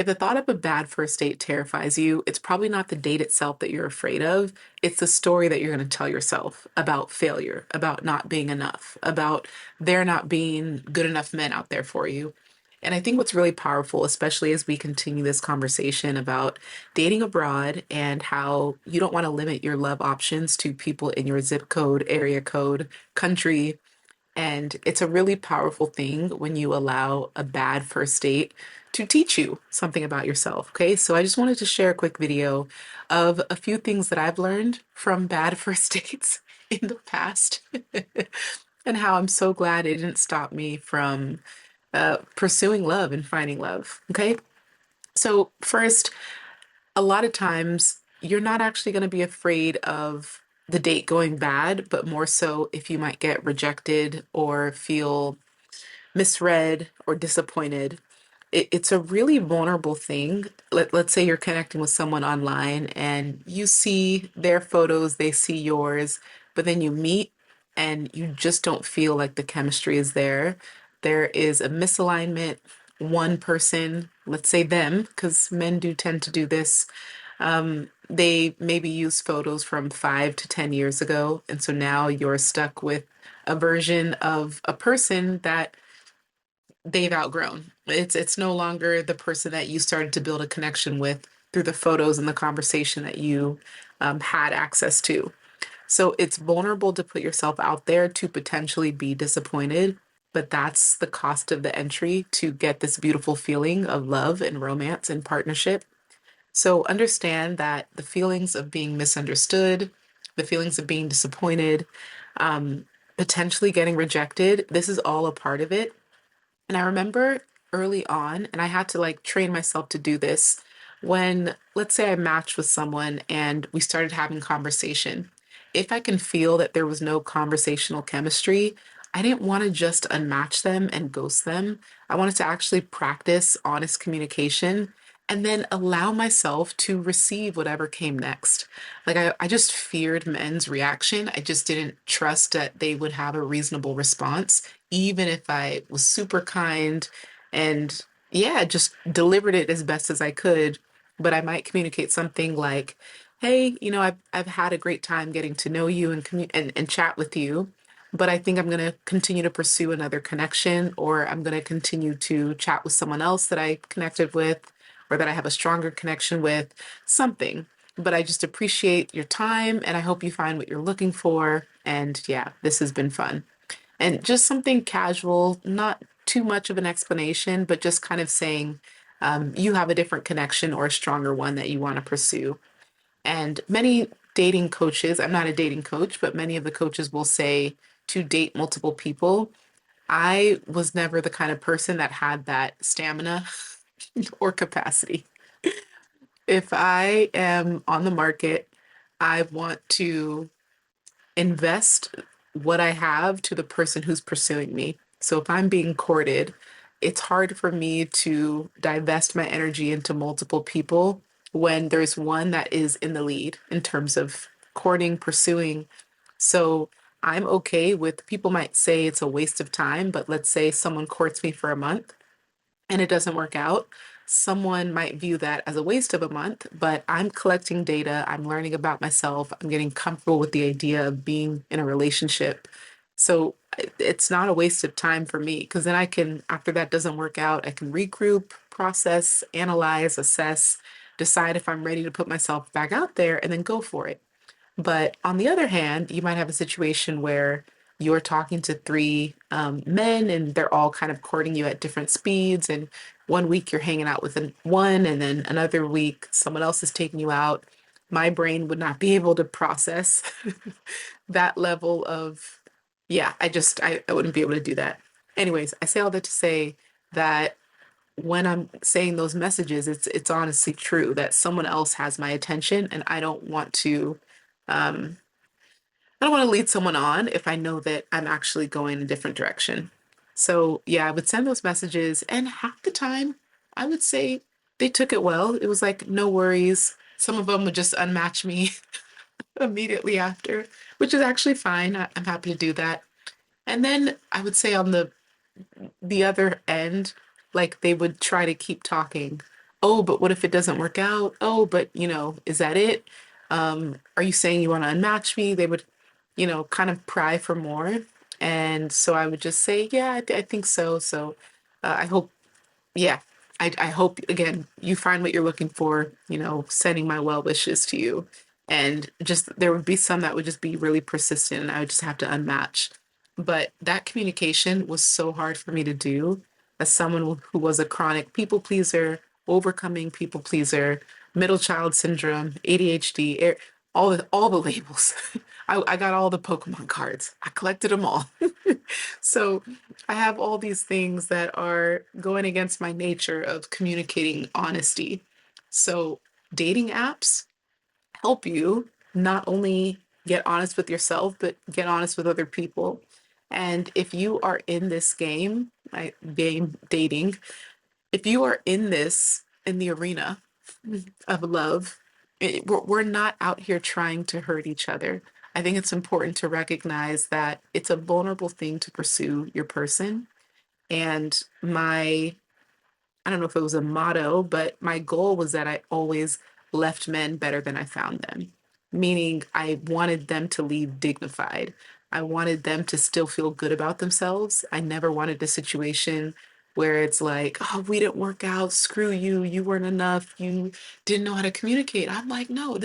If the thought of a bad first date terrifies you, it's probably not the date itself that you're afraid of. It's the story that you're going to tell yourself about failure, about not being enough, about there not being good enough men out there for you. And I think what's really powerful, especially as we continue this conversation about dating abroad and how you don't want to limit your love options to people in your zip code, area code, country, and it's a really powerful thing when you allow a bad first date to teach you something about yourself. Okay, so I just wanted to share a quick video of a few things that I've learned from bad first dates in the past and how I'm so glad it didn't stop me from pursuing love and finding love. Okay, so first, a lot of times you're not actually going to be afraid of the date going bad, but more so if you might get rejected or feel misread or disappointed. It's a really vulnerable thing. Let's say you're connecting with someone online and you see their photos, they see yours, but then you meet and you just don't feel like the chemistry is there. There is a misalignment. One person, let's say them, because men do tend to do this, they maybe use photos from 5 to 10 years ago. And so now you're stuck with a version of a person that they've outgrown. It's no longer the person that you started to build a connection with through the photos and the conversation that you had access to. So it's vulnerable to put yourself out there to potentially be disappointed, but that's the cost of the entry to get this beautiful feeling of love and romance and partnership. So understand that the feelings of being misunderstood, the feelings of being disappointed, potentially getting rejected, this is all a part of it. And I remember early on, and I had to like train myself to do this when, let's say, I matched with someone and we started having conversation. If I can feel that there was no conversational chemistry, I didn't want to just unmatch them and ghost them. I wanted to actually practice honest communication and then allow myself to receive whatever came next. Like, I just feared men's reaction. I just didn't trust that they would have a reasonable response, even if I was super kind and yeah, just delivered it as best as I could. But I might communicate something like, hey, I've had a great time getting to know you and and chat with you, but I think I'm going to continue to pursue another connection, or I'm going to continue to chat with someone else that I connected with, or that I have a stronger connection with, something. But I just appreciate your time and I hope you find what you're looking for. And yeah, this has been fun. And just something casual, not too much of an explanation, but just kind of saying you have a different connection or a stronger one that you want to pursue. And many dating coaches, I'm not a dating coach, but many of the coaches will say to date multiple people. I was never the kind of person that had that stamina or capacity. If I am on the market, I want to invest what I have to the person who's pursuing me. So if I'm being courted, it's hard for me to divest my energy into multiple people when there's one that is in the lead in terms of courting, pursuing. So I'm okay with people might say it's a waste of time, but let's say someone courts me for a month and it doesn't work out, someone might view that as a waste of a month, but I'm collecting data, I'm learning about myself, I'm getting comfortable with the idea of being in a relationship. So it's not a waste of time for me because then I can, after that doesn't work out, I can regroup, process, analyze, assess, decide if I'm ready to put myself back out there and then go for it. But on the other hand, you might have a situation where you're talking to three men and they're all kind of courting you at different speeds. And one week you're hanging out with one, and then another week someone else is taking you out. My brain would not be able to process that level of, yeah, I wouldn't be able to do that. Anyways, I say all that to say that when I'm saying those messages, it's honestly true that someone else has my attention and um, I don't want to lead someone on if I know that I'm actually going a different direction. So yeah, I would send those messages, and half the time, I would say they took it well. It was like, no worries. Some of them would just unmatch me immediately after, which is actually fine. I'm happy to do that. And then I would say on the other end, like they would try to keep talking. Oh, but what if it doesn't work out? Oh, but is that it? Are you saying you want to unmatch me? They would, kind of pry for more. And so I would just say, yeah, I think so. So I hope, yeah, I hope again you find what you're looking for, sending my well wishes to you. And just there would be some that would just be really persistent and I would just have to unmatch. But that communication was so hard for me to do as someone who was a chronic people pleaser, overcoming people pleaser, middle child syndrome, ADHD, all the labels. I got all the Pokemon cards. I collected them all. So I have all these things that are going against my nature of communicating honesty. So dating apps help you not only get honest with yourself, but get honest with other people. And if you are in this game, game dating, if you are in this, in the arena of love, we're not out here trying to hurt each other. I think it's important to recognize that it's a vulnerable thing to pursue your person. And I don't know if it was a motto, but my goal was that I always left men better than I found them. Meaning, I wanted them to leave dignified. I wanted them to still feel good about themselves. I never wanted a situation where it's like, oh, we didn't work out. Screw you. You weren't enough. You didn't know how to communicate. I'm like, no,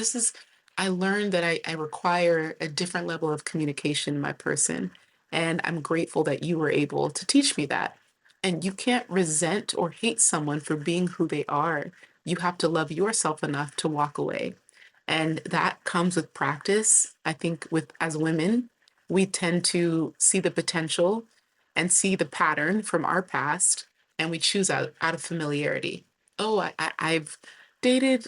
I learned that I require a different level of communication in my person. And I'm grateful that you were able to teach me that. And you can't resent or hate someone for being who they are. You have to love yourself enough to walk away. And that comes with practice. I think with as women, we tend to see the potential and see the pattern from our past, and we choose out of familiarity. Oh, I've dated,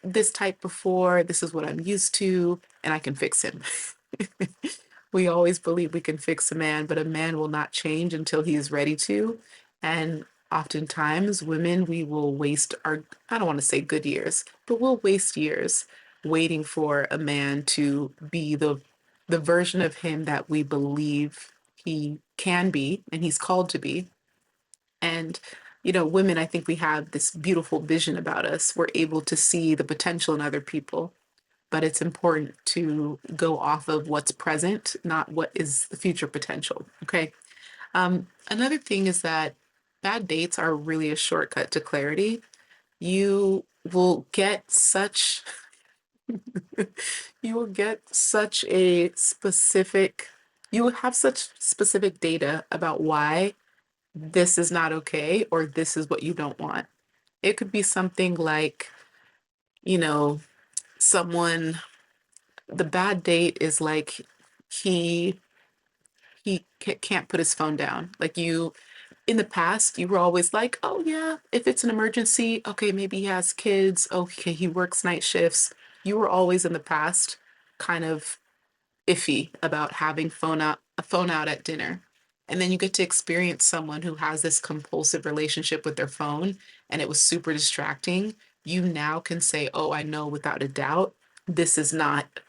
this type before. This is what I'm used to, and I can fix him. We always believe we can fix a man, but a man will not change until he is ready to. And oftentimes, women, we will waste I don't want to say good years, but we'll waste years waiting for a man to be the version of him that we believe he can be and he's called to be. And, women, I think we have this beautiful vision about us. We're able to see the potential in other people, but it's important to go off of what's present, not what is the future potential. Okay. Another thing is that bad dates are really a shortcut to clarity. You will get such you will get such a specific you will have such specific data about why this is not okay or this is what you don't want. It could be something like, you know, someone the bad date is like he can't put his phone down. Like you in the past, you were always like, oh yeah, if it's an emergency, okay, maybe he has kids, okay, he works night shifts. You were always in the past kind of iffy about having a phone out at dinner. And then you get to experience someone who has this compulsive relationship with their phone and it was super distracting. You now can say, "Oh, I know without a doubt this is not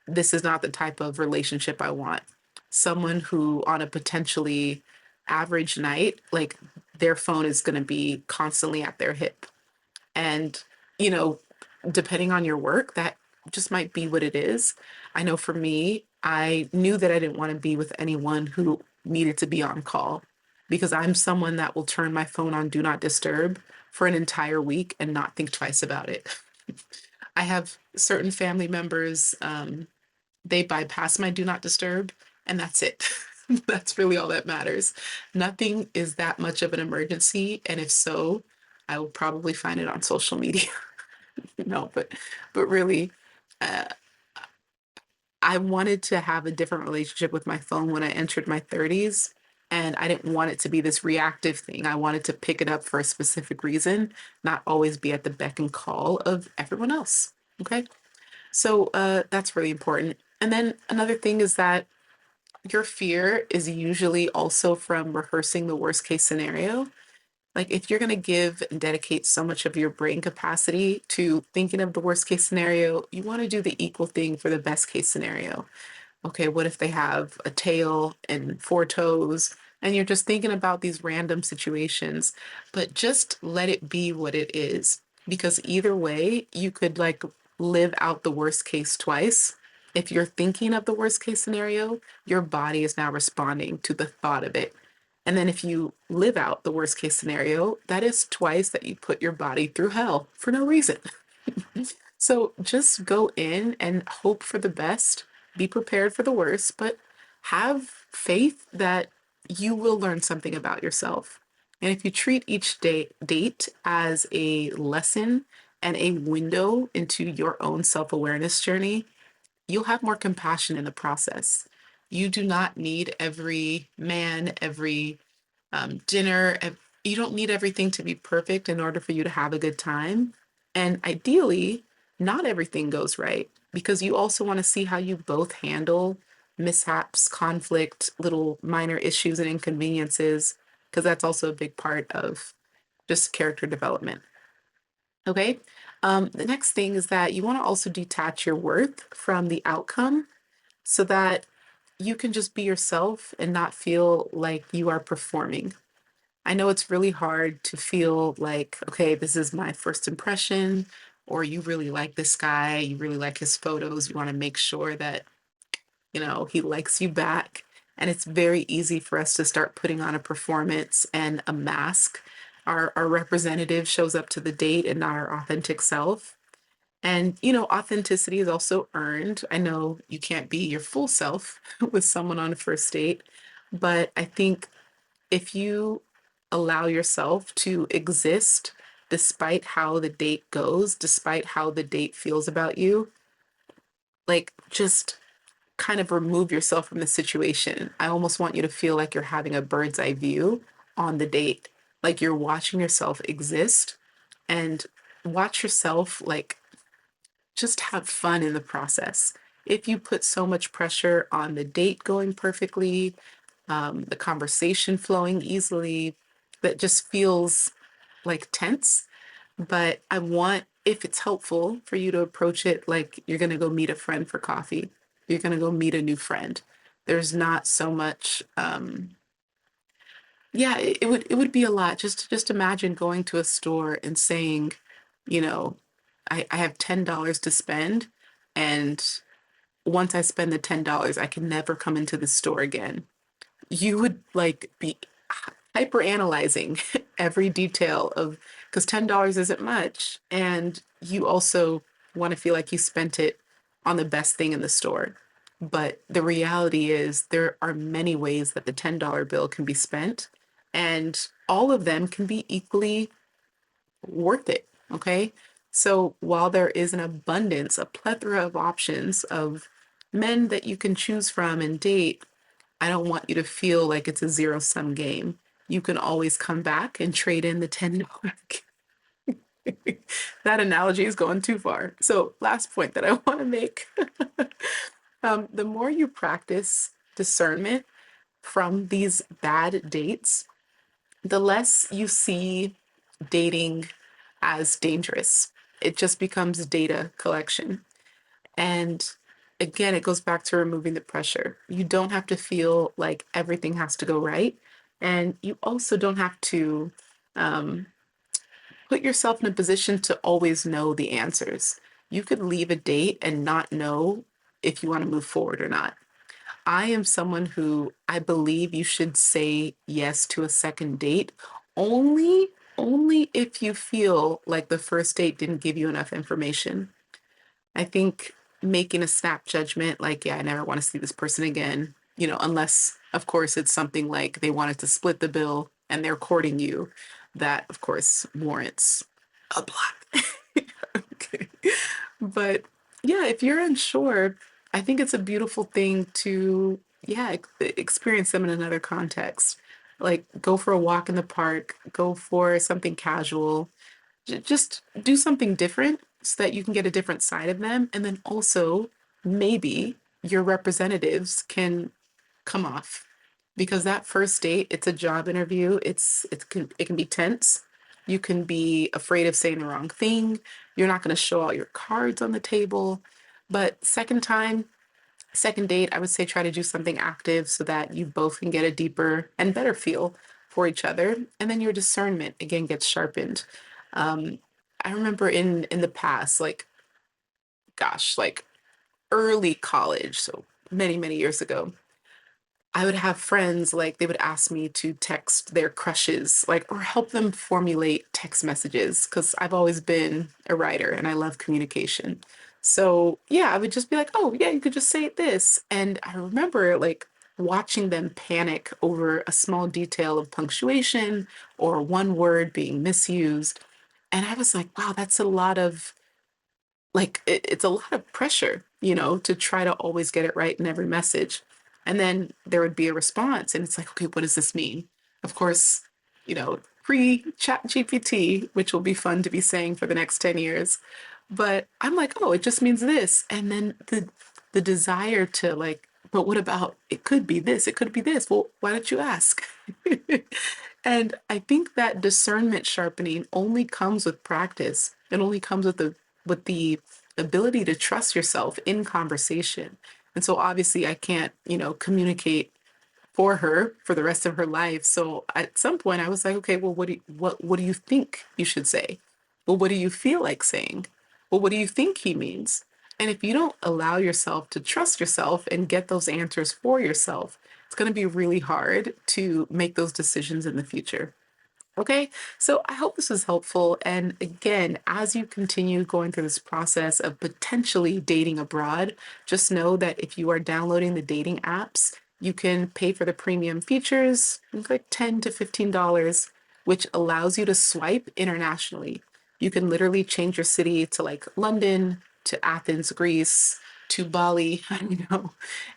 this is not the type of relationship I want." Someone who on a potentially average night, like their phone is going to be constantly at their hip. And, you know, depending on your work, that just might be what it is. I know for me, I knew that I didn't want to be with anyone who needed to be on call because I'm someone that will turn my phone on do not disturb for an entire week and not think twice about it. I have certain family members, they bypass my do not disturb, and that's it. That's really all that matters. Nothing is that much of an emergency, and if so, I will probably find it on social media. No, but really, uh, I wanted to have a different relationship with my phone when I entered my 30s, and I didn't want it to be this reactive thing. I wanted to pick it up for a specific reason, not always be at the beck and call of everyone else. Okay, so that's really important. And then another thing is that your fear is usually also from rehearsing the worst case scenario. Like if you're going to give and dedicate so much of your brain capacity to thinking of the worst case scenario, you want to do the equal thing for the best case scenario. Okay, what if they have a tail and four toes? And you're just thinking about these random situations, but just let it be what it is. because either way, you could like live out the worst case twice. If you're thinking of the worst case scenario, your body is now responding to the thought of it. And then if you live out the worst case scenario, that is twice that you put your body through hell for no reason. So just go in and hope for the best, be prepared for the worst, but have faith that you will learn something about yourself. And if you treat each date as a lesson and a window into your own self-awareness journey, you'll have more compassion in the process. You do not need every man, every dinner. You don't need everything to be perfect in order for you to have a good time. And ideally, not everything goes right because you also want to see how you both handle mishaps, conflict, little minor issues and inconveniences, because that's also a big part of just character development. Okay. The next thing is that you want to also detach your worth from the outcome so that you can just be yourself and not feel like you are performing. I know it's really hard to feel like, okay, this is my first impression, or you really like this guy, you really like his photos, you want to make sure that, he likes you back. And it's very easy for us to start putting on a performance and a mask. Our representative shows up to the date and not our authentic self. And, authenticity is also earned. I know you can't be your full self with someone on a first date, but I think if you allow yourself to exist despite how the date goes, despite how the date feels about you, like just kind of remove yourself from the situation. I almost want you to feel like you're having a bird's eye view on the date, like you're watching yourself exist and watch yourself like just have fun in the process. If you put so much pressure on the date going perfectly, the conversation flowing easily, that just feels like tense. But I want, if it's helpful, for you to approach it like you're going to go meet a friend for coffee. You're going to go meet a new friend. There's not so much, yeah, it would be a lot just imagine going to a store and saying, you know, I have $10 to spend, and once I spend the $10, I can never come into the store again. You would like be hyper analyzing every detail of, because $10 isn't much, and you also want to feel like you spent it on the best thing in the store. But the reality is there are many ways that the $10 bill can be spent, and all of them can be equally worth it. Okay. So while there is an abundance, a plethora of options of men that you can choose from and date, I don't want you to feel like it's a zero sum game. You can always come back and trade in the $10. That analogy is going too far. So, last point that I want to make, the more you practice discernment from these bad dates, the less you see dating as dangerous. It just becomes data collection. And again, it goes back to removing the pressure. You don't have to feel like everything has to go right. And you also don't have to um, put yourself in a position to always know the answers. You could leave a date and not know if you want to move forward or not. I am someone who I believe you should say yes to a second date only only if you feel like the first date didn't give you enough information. I think making a snap judgment, like, yeah, I never want to see this person again, unless, of course, it's something like they wanted to split the bill and they're courting you, that, of course, warrants a block. Okay. But yeah, if you're unsure, I think it's a beautiful thing to, yeah, experience them in another context. Like, go for a walk in the park, go for something casual, just do something different so that you can get a different side of them. And then also, maybe your representatives can come off, because that first date, it's a job interview. It can be tense. You can be afraid of saying the wrong thing. You're not going to show all your cards on the table. But second date, I would say try to do something active so that you both can get a deeper and better feel for each other. And then your discernment again gets sharpened. Um, I remember in the past, like gosh, like early college, so many, many years ago, I would have friends like they would ask me to text their crushes, like, or help them formulate text messages because I've always been a writer and I love communication. So, yeah, I would just be like, oh, yeah, you could just say this. And I remember like watching them panic over a small detail of punctuation or one word being misused. And I was like, wow, that's a lot of like it's a lot of pressure, to try to always get it right in every message. And then there would be a response, and it's like, okay, what does this mean? Of course, pre chat GPT, which will be fun to be saying for the next 10 years. But I'm like, oh, it just means this. And then the desire to like, but what about it could be this, it could be this. Well, why don't you ask? And I think that discernment sharpening only comes with practice. It only comes with the ability to trust yourself in conversation. And so obviously I can't, communicate for her for the rest of her life. So at some point I was like, okay, well, what do you think you should say? Well, what do you feel like saying? Well, what do you think he means? And if you don't allow yourself to trust yourself and get those answers for yourself, it's going to be really hard to make those decisions in the future. Okay, so I hope this was helpful. And again, as you continue going through this process of potentially dating abroad, just know that if you are downloading the dating apps, you can pay for the premium features, it's like $10 to $15, which allows you to swipe internationally. You can literally change your city to like London, to Athens, Greece, to Bali,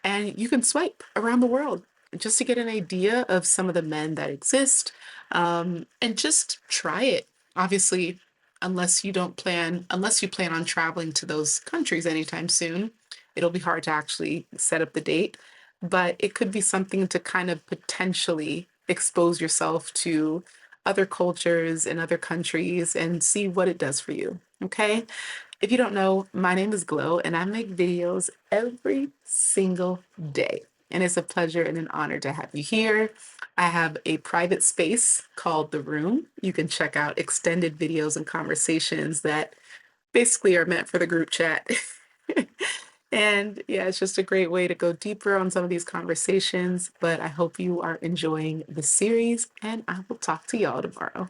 and you can swipe around the world just to get an idea of some of the men that exist, and just try it. Obviously, unless you plan on traveling to those countries anytime soon, it'll be hard to actually set up the date. But it could be something to kind of potentially expose yourself to other cultures and other countries and see what it does for you. Okay. If you don't know, my name is Glow and I make videos every single day. And it's a pleasure and an honor to have you here. I have a private space called The Room. You can check out extended videos and conversations that basically are meant for the group chat. And yeah, it's just a great way to go deeper on some of these conversations. But I hope you are enjoying the series, and I will talk to y'all tomorrow.